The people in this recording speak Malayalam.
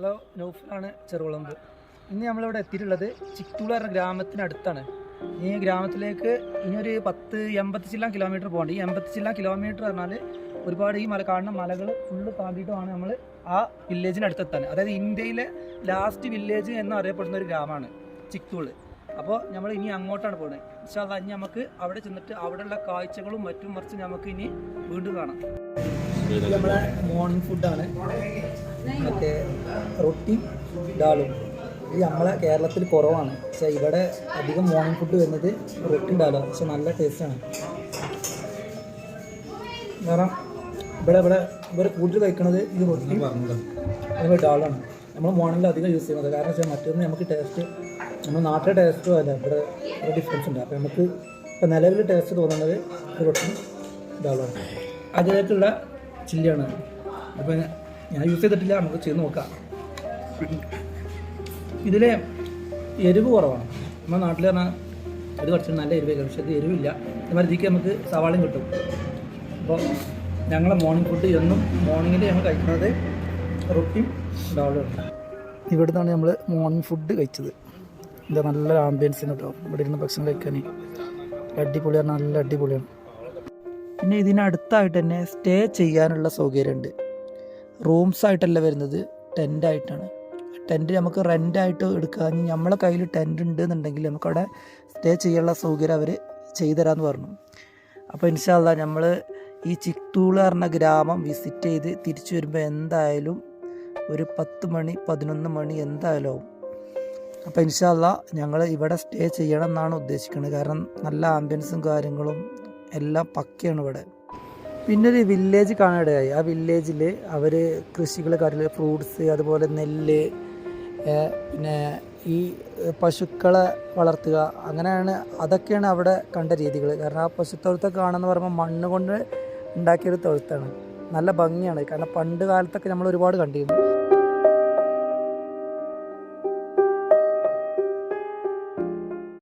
ഹലോ, നൗഫലാണ് ചെറുകുളമ്പ്. ഇന്ന് നമ്മളിവിടെ എത്തിയിട്ടുള്ളത് ചിക്തൂൾ എന്ന ഗ്രാമത്തിനടുത്താണ്. ഈ ഗ്രാമത്തിലേക്ക് ഇനിയൊരു 80 ചില്ലാൻ കിലോമീറ്റർ പോകേണ്ട. ഈ 80 ചില്ലാൻ കിലോമീറ്റർ പറഞ്ഞാൽ ഒരുപാട് ഈ കാണുന്ന മലകൾ ഫുള്ള് താണ്ടിയിട്ടുമാണ് നമ്മൾ ആ വില്ലേജിനടുത്തെത്താൻ. അതായത് ഇന്ത്യയിലെ ലാസ്റ്റ് വില്ലേജ് എന്നറിയപ്പെടുന്ന ഒരു ഗ്രാമമാണ് ചിക്തൂൾ. അപ്പോൾ നമ്മൾ ഇനി അങ്ങോട്ടാണ് പോകുന്നത്. ഇൻഷാ അല്ലാഹ് ഇനി നമുക്ക് അവിടെ ചെന്നിട്ട് അവിടെയുള്ള കാഴ്ചകളും മറ്റും മറിച്ച് നമുക്ക് ഇനി വീണ്ടും കാണാം. നമ്മളെ മോർണിംഗ് ഫുഡാണ് മറ്റേ റൊട്ടി ഡാലും. ഇത് നമ്മളെ കേരളത്തിൽ കുറവാണ്, പക്ഷേ ഇവിടെ അധികം മോർണിംഗ് ഫുഡ് വരുന്നത് റൊട്ടി ഡാലാണ്. പക്ഷെ നല്ല ടേസ്റ്റാണ്. കാരണം ഇവിടെ കൂടുതൽ കഴിക്കുന്നത് ഇത് റൊട്ടി അതുപോലെ ഡാലാണ്. നമ്മൾ മോർണിംഗിൽ അധികം യൂസ് ചെയ്യുന്നത്. കാരണം വെച്ചാൽ മറ്റൊന്ന് നമുക്ക് ടേസ്റ്റ് നമ്മൾ നാട്ടിലെ ടേസ്റ്റോ അല്ല, ഇവിടെ ഒരു ഡിഫറൻസ് ഉണ്ട്. അപ്പോൾ നമുക്ക് ഇപ്പോൾ നിലവിൽ ടേസ്റ്റ് തോന്നുന്നത് റൊട്ടി ഡാലാണ്. അതിലേക്കുള്ള ചില്ലിയാണ്. അപ്പോൾ ഞാൻ യൂസ് ചെയ്തിട്ടില്ല, നമുക്ക് ചെയ്ത് നോക്കാം. ഇതിൽ എരിവ് കുറവാണ്. നമ്മുടെ നാട്ടിൽ പറഞ്ഞാൽ ഇത് കുറച്ച് നല്ല എരിവ്, പക്ഷേ ഇത് എരിവില്ല. അതുമാതിരി ഇതിക്ക് നമുക്ക് സവാളയും കിട്ടും. അപ്പോൾ ഞങ്ങളെ മോർണിംഗ് ഫുഡ് എന്നും മോർണിംഗിൽ ഞങ്ങൾ കഴിക്കുന്നത് റൊട്ടിയും ഡാളുമാണ്. ഇവിടെ നിന്നാണ് നമ്മൾ മോർണിംഗ് ഫുഡ് കഴിച്ചത്. എന്താ നല്ല ആംബിയൻസിന് കേട്ടോ, ഇവിടെ ഇരുന്ന് ഭക്ഷണം കഴിക്കാൻ അടിപൊളിയാണ്, നല്ല അടിപൊളിയാണ്. പിന്നെ ഇതിനടുത്തായിട്ട് തന്നെ സ്റ്റേ ചെയ്യാനുള്ള സൗകര്യമുണ്ട്. റൂംസ് ആയിട്ടല്ല വരുന്നത്, ടെൻ്റായിട്ടാണ്. ടെൻറ്റ് നമുക്ക് റെൻ്റായിട്ട് എടുക്കാൻ, നമ്മളെ കയ്യിൽ ടെൻറ്റ് ഉണ്ട് എന്നുണ്ടെങ്കിൽ നമുക്കവിടെ സ്റ്റേ ചെയ്യാനുള്ള സൗകര്യം അവർ ചെയ്തു തരാമെന്ന് പറഞ്ഞു. അപ്പോൾ ഇൻഷാ അല്ലാഹ് നമ്മൾ ഈ ചിക്തൂൾ പറഞ്ഞ ഗ്രാമം വിസിറ്റ് ചെയ്ത് തിരിച്ചു വരുമ്പോൾ എന്തായാലും ഒരു 10 മണി 11 മണി എന്തായാലും ആവും. അപ്പോൾ ഇൻഷാ അല്ലാഹ് ഞങ്ങൾ ഇവിടെ സ്റ്റേ ചെയ്യണം എന്നാണ് ഉദ്ദേശിക്കുന്നത്. കാരണം നല്ല ആംബിയൻസും കാര്യങ്ങളും എല്ലാം പക്കയാണ് ഇവിടെ. പിന്നെ ഒരു വില്ലേജ് കാണാനിടയായി. ആ വില്ലേജിൽ അവർ കൃഷികൾ കാര്യങ്ങൾ ഫ്രൂട്ട്സ്, അതുപോലെ നെല്ല്, പിന്നെ ഈ പശുക്കളെ വളർത്തുക, അങ്ങനെയാണ്. അതൊക്കെയാണ് അവിടെ കണ്ട രീതികൾ. കാരണം ആ പശുത്തൊഴുത്തൊക്കെ കാണുമെന്ന് പറയുമ്പോൾ മണ്ണ് കൊണ്ട് ഉണ്ടാക്കിയൊരു തൊഴുത്താണ്. നല്ല ഭംഗിയാണ്. കാരണം പണ്ട് കാലത്തൊക്കെ നമ്മൾ ഒരുപാട് കണ്ടിരുന്നു.